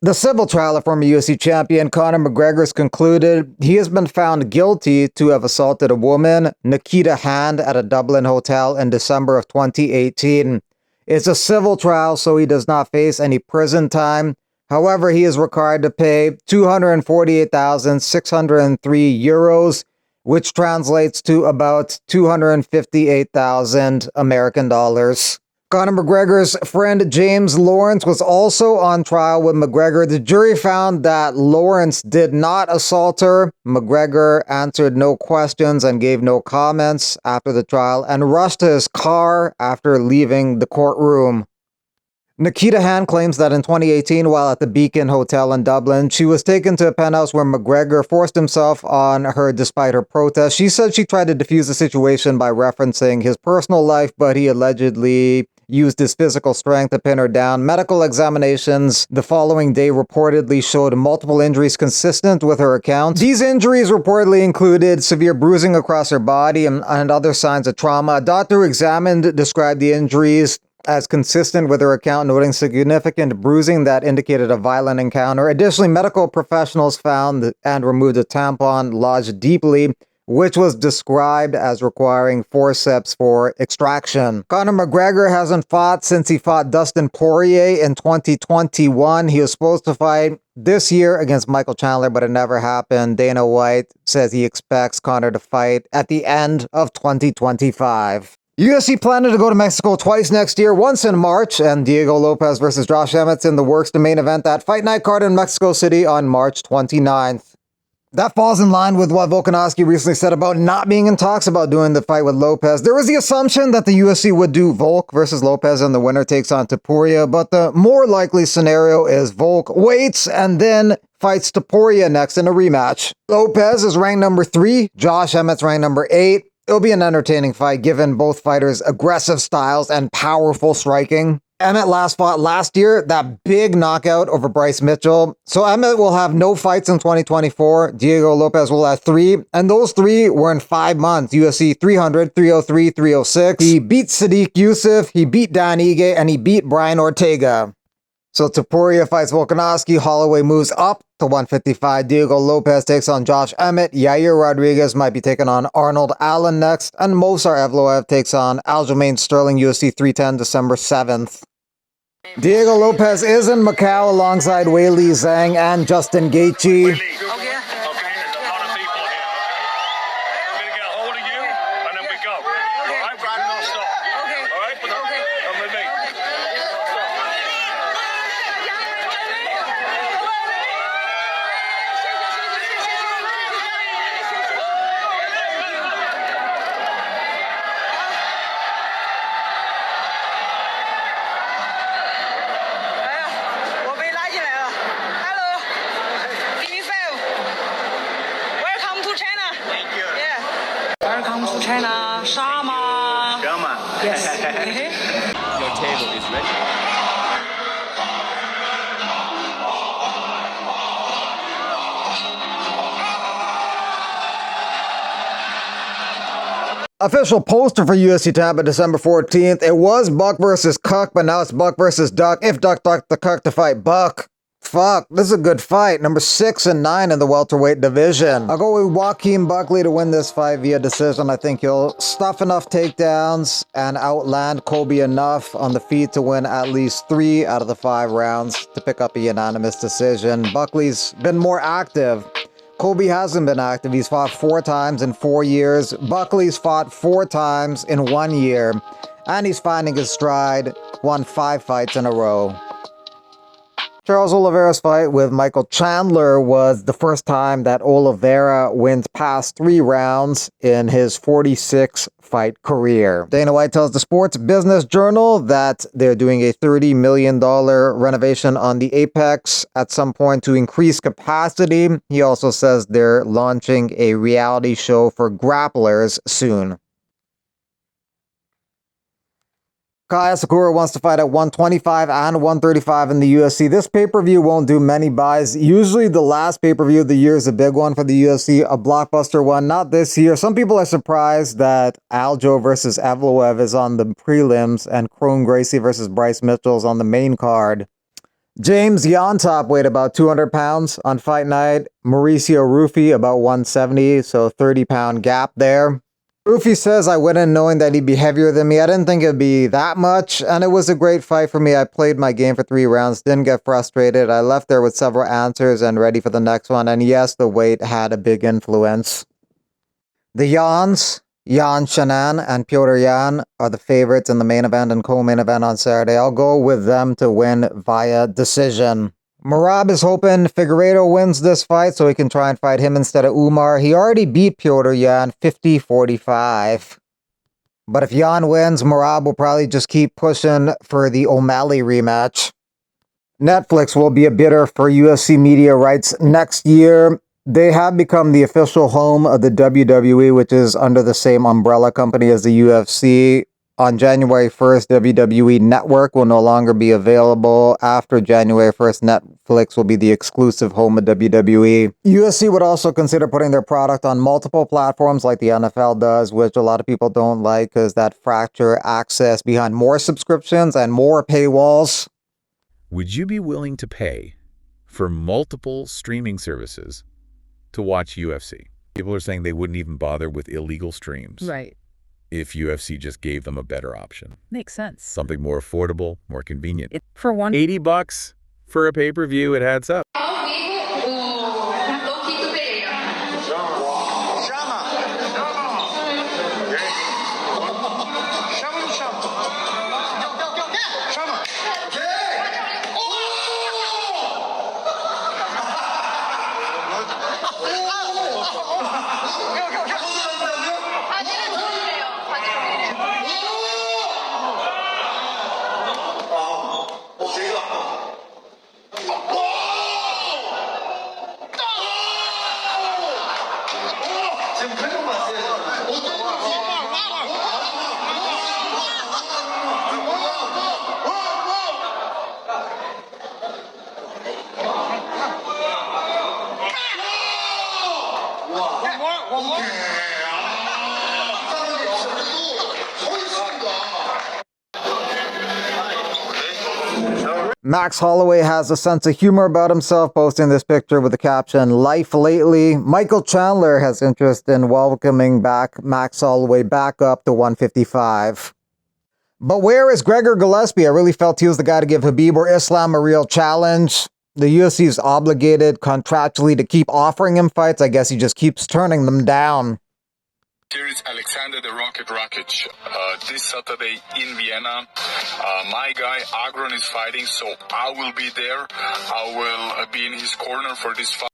The civil trial of former UFC champion Conor McGregor is concluded. He has been found guilty to have assaulted a woman, Nikita Hand, at a Dublin hotel in December of 2018. It's a civil trial, so he does not face any prison time. However, he is required to pay 248,603 euros, which translates to about 258,000 American dollars. Conor McGregor's friend James Lawrence was also on trial with McGregor. The jury found that Lawrence did not assault her. McGregor answered no questions and gave no comments after the trial and rushed to his car after leaving the courtroom. Nikita Hand claims that in 2018, while at the Beacon Hotel in Dublin, she was taken to a penthouse where McGregor forced himself on her despite her protest. She said she tried to defuse the situation by referencing his personal life, but he allegedly used his physical strength to pin her down. Medical examinations the following day reportedly showed multiple injuries consistent with her account. These injuries reportedly included severe bruising across her body and other signs of trauma. A doctor who examined described the injuries as consistent with her account, noting significant bruising that indicated a violent encounter. Additionally, medical professionals found and removed a tampon lodged deeply, which was described as requiring forceps for extraction. Conor McGregor hasn't fought since he fought Dustin Poirier in 2021. He was supposed to fight this year against Michael Chandler, but it never happened. Dana White says he expects Conor to fight at the end of 2025. UFC planning to go to Mexico twice next year, once in March, and Diego Lopez versus Josh Emmett's in the works to main event that Fight Night card in Mexico City on March 29th. That falls in line with what Volkanovski recently said about not being in talks about doing the fight with Lopez. There was the assumption that the UFC would do Volk versus Lopez and the winner takes on Topuria, but the more likely scenario is Volk waits and then fights Topuria next in a rematch. Lopez is ranked number 3, Josh Emmett's ranked number 8. It'll be an entertaining fight given both fighters' aggressive styles and powerful striking. Emmett last fought last year, that big knockout over Bryce Mitchell. So Emmett will have no fights in 2024. Diego Lopez will have 3, and those 3 were in 5 months. UFC 300, 303, 306. He beat Sadiq Youssef, he beat Dan Ige, and he beat Brian Ortega. So Topuria fights Volkanovski, Holloway moves up to 155, Diego Lopez takes on Josh Emmett, Yair Rodriguez might be taking on Arnold Allen next, and Movsar Evloev takes on Aljamain Sterling, UFC 310, December 7th. Diego Lopez is in Macau alongside Weili Zhang and Justin Gaethje. China, Shama. Shama. Yes. Your table is ready. Official poster for UFC Tampa December 14th. It was Buck versus Cuck, but now it's Buck versus Duck. If Duck ducked the Cuck to fight Buck. Fuck, this is a good fight. Number 6 and 9 in the welterweight division. I'll go with Joaquin Buckley to win this fight via decision. I think he'll stuff enough takedowns and outland Colby enough on the feet to win at least 3 out of the 5 rounds to pick up a unanimous decision. Buckley's been more active. Colby hasn't been active. He's fought 4 times in 4 years. Buckley's fought 4 times in 1 year. And he's finding his stride. Won 5 fights in a row. Charles Oliveira's fight with Michael Chandler was the first time that Oliveira wins past 3 rounds in his 46-fight career. Dana White tells the Sports Business Journal that they're doing a $30 million renovation on the Apex at some point to increase capacity. He also says they're launching a reality show for grapplers soon. Kaya Sakura wants to fight at 125 and 135 in the UFC. This pay-per-view won't do many buys. Usually the last pay-per-view of the year is a big one for the UFC, a blockbuster one. Not this year. Some people are surprised that Aljo versus Evloev is on the prelims and Chrome Gracie versus Bryce Mitchell is on the main card. James Yontop weighed about 200 pounds on fight night. Mauricio Rufy about 170, so 30-pound gap there. Rufy says, I went in knowing that he'd be heavier than me. I didn't think it'd be that much, and it was a great fight for me. I played my game for 3 rounds, didn't get frustrated. I left there with several answers and ready for the next one, and yes, the weight had a big influence. The Yans, Yan Shannon and Piotr Yan, are the favorites in the main event and co-main event on Saturday. I'll go with them to win via decision. Merab is hoping Figueiredo wins this fight so he can try and fight him instead of Umar. He already beat Piotr Yan 50-45. But if Yan wins, Merab will probably just keep pushing for the O'Malley rematch. Netflix will be a bidder for UFC media rights next year. They have become the official home of the WWE, which is under the same umbrella company as the UFC. On January 1st, WWE Network will no longer be available. After January 1st, Netflix will be the exclusive home of WWE. UFC would also consider putting their product on multiple platforms like the NFL does, which a lot of people don't like because that fracture access behind more subscriptions and more paywalls. Would you be willing to pay for multiple streaming services to watch UFC? People are saying they wouldn't even bother with illegal streams. Right. If UFC just gave them a better option. Makes sense. Something more affordable, more convenient. For one, $80 for a pay-per-view, it adds up. Max Holloway has a sense of humor about himself, posting this picture with the caption, "Life lately." Michael Chandler has interest in welcoming back Max Holloway back up to 155. But where is Gregor Gillespie? I really felt he was the guy to give Khabib or Islam a real challenge. The UFC is obligated contractually to keep offering him fights. I guess he just keeps turning them down. Here is Alexander the Rocket Rakic this Saturday in Vienna. My guy Agron is fighting, so I will be there. I will be in his corner for this fight.